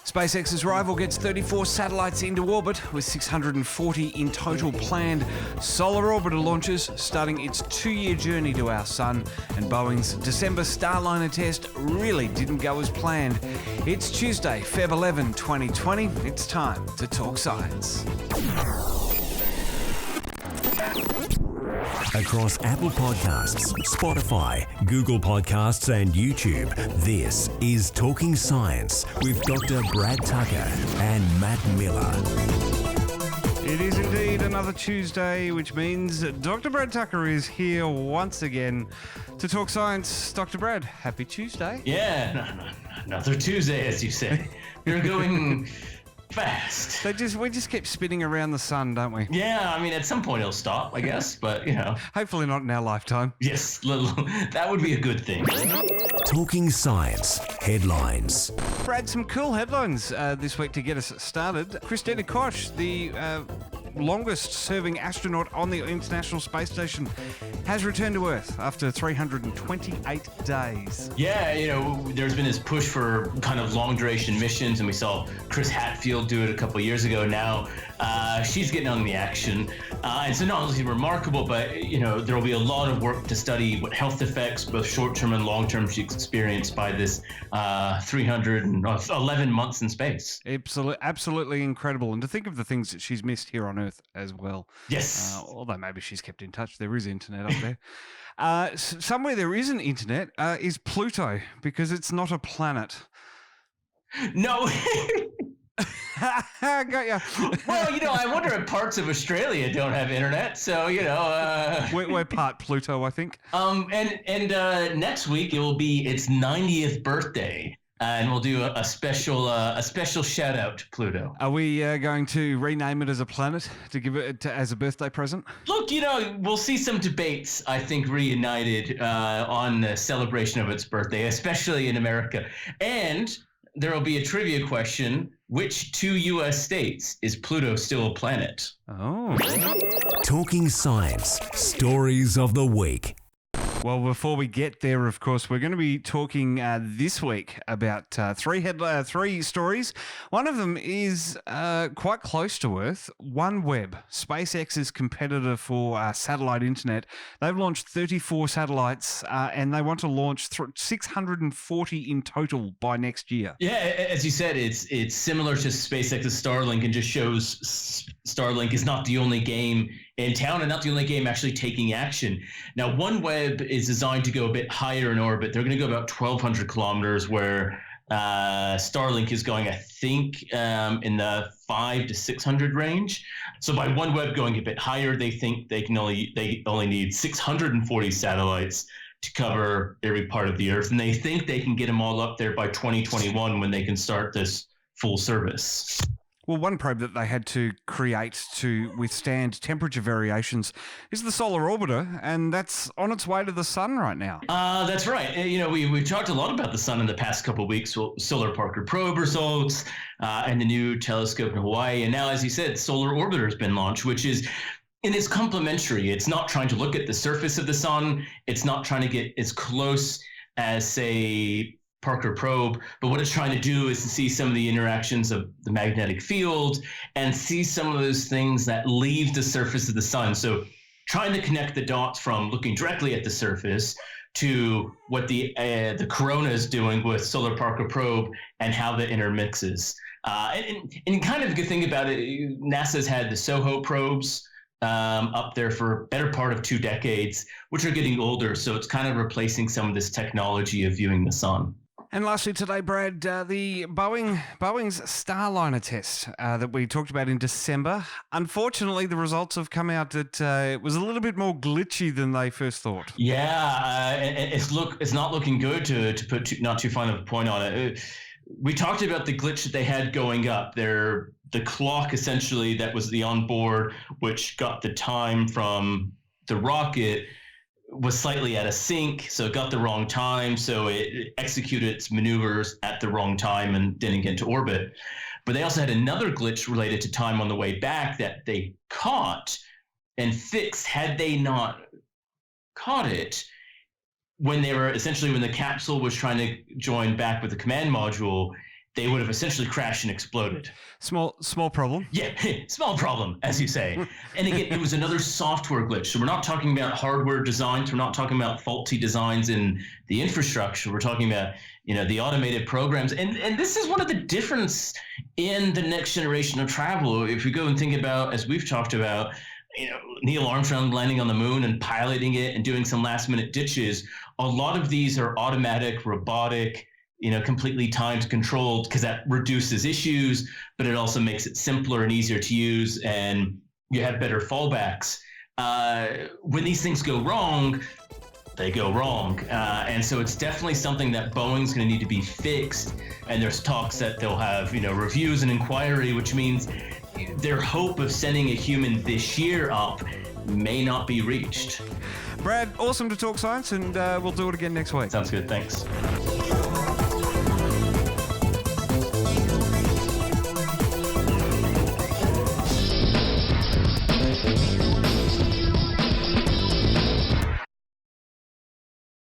SpaceX's rival gets 34 satellites into orbit, with 640 in total planned. Solar Orbiter launches, starting its 2-year journey to our sun, and Boeing's December Starliner test really didn't go as planned. It's Tuesday, Feb 11, 2020. It's time to talk science. Across Apple Podcasts, Spotify, Google Podcasts and YouTube, this is Talking Science with Dr. Brad Tucker and Matt Miller. It is indeed another Tuesday, which means Dr. Brad Tucker is here once again to talk science. Dr. Brad, happy Tuesday. Yeah, another Tuesday, as you say. We're going fast. We just keep spinning around the sun, don't we? Yeah, I mean, at some point it'll stop, I guess, but, you know. Hopefully not in our lifetime. Yes, that would be a good thing. Talking Science Headlines. Brad, some cool headlines this week to get us started. Christina Koch, the longest-serving astronaut on the International Space Station, has returned to Earth after 328 days. Yeah, you know, there's been this push for kind of long-duration missions, and we saw Chris Hadfield do it a couple of years ago. Now, she's getting on the action. And so not only remarkable, but, you know, there will be a lot of work to study what health effects, both short-term and long-term, she's experienced by this 311 months in space. Absolutely incredible. And to think of the things that she's missed here on Earth as well. Yes. Although maybe she's kept in touch. There is internet up there. Somewhere there isn't internet is Pluto, because it's not a planet. No. Got ya. Well, you know, I wonder if parts of Australia don't have internet, so, you know. We're part Pluto, I think. And next week it will be its 90th birthday. And we'll do a special shout out to Pluto. Are we going to rename it as a planet to give it as a birthday present? Look, you know, we'll see some debates, I think, reunited on the celebration of its birthday, especially in America. And there will be a trivia question. Which 2 U.S. states is Pluto still a planet? Oh. Talking Science Stories of the Week. Well, before we get there, of course, we're going to be talking this week about three stories. One of them is quite close to Earth. OneWeb, SpaceX's competitor for satellite internet, they've launched 34 satellites and they want to launch 640 in total by next year. Yeah, as you said, it's similar to SpaceX's Starlink, and just shows Starlink is not the only game in town and not the only game actually taking action. Now, OneWeb is designed to go a bit higher in orbit. They're going to go about 1,200 kilometers, where Starlink is going, I think, in the 500 to 600 range. So by OneWeb going a bit higher, they think they only need 640 satellites to cover every part of the Earth, and they think they can get them all up there by 2021 when they can start this full service. Well, one probe that they had to create to withstand temperature variations is the Solar Orbiter, and that's on its way to the sun right now. That's right. You know, we've talked a lot about the sun in the past couple of weeks. Solar Parker probe results and the new telescope in Hawaii. And now, as you said, Solar Orbiter has been launched, which is, and it's complementary. It's not trying to look at the surface of the sun. It's not trying to get as close as, say, Parker probe, but what it's trying to do is to see some of the interactions of the magnetic field and see some of those things that leave the surface of the sun. So trying to connect the dots from looking directly at the surface to what the corona is doing with Solar Parker probe and how that intermixes. And kind of a good thing about it, NASA's had the SOHO probes up there for better part of 2 decades, which are getting older. So it's kind of replacing some of this technology of viewing the sun. And lastly today, Brad, the Boeing's Starliner test that we talked about in December. Unfortunately, the results have come out that it was a little bit more glitchy than they first thought. Yeah, it's not looking good, to put not too fine of a point on it. We talked about the glitch that they had going up. The clock, essentially, that was the onboard, which got the time from the rocket, was slightly out of sync, so it got the wrong time, so it executed its maneuvers at the wrong time and didn't get into orbit. But they also had another glitch related to time on the way back that they caught and fixed. Had they not caught it, when the capsule was trying to join back with the command module, they would have essentially crashed and exploded. Small problem. Yeah, small problem, as you say. And again, it was another software glitch. So we're not talking about hardware designs. We're not talking about faulty designs in the infrastructure. We're talking about, the automated programs. And this is one of the difference in the next generation of travel. If we go and think about, as we've talked about, Neil Armstrong landing on the moon and piloting it and doing some last minute ditches, a lot of these are automatic, robotic, completely timed controlled, because that reduces issues, but it also makes it simpler and easier to use, and you have better fallbacks. When these things go wrong, they go wrong. And so it's definitely something that Boeing's going to need to be fixed. And there's talks that they'll have, reviews and inquiry, which means their hope of sending a human this year up may not be reached. Brad, awesome to talk science, and we'll do it again next week. Sounds good. Thanks.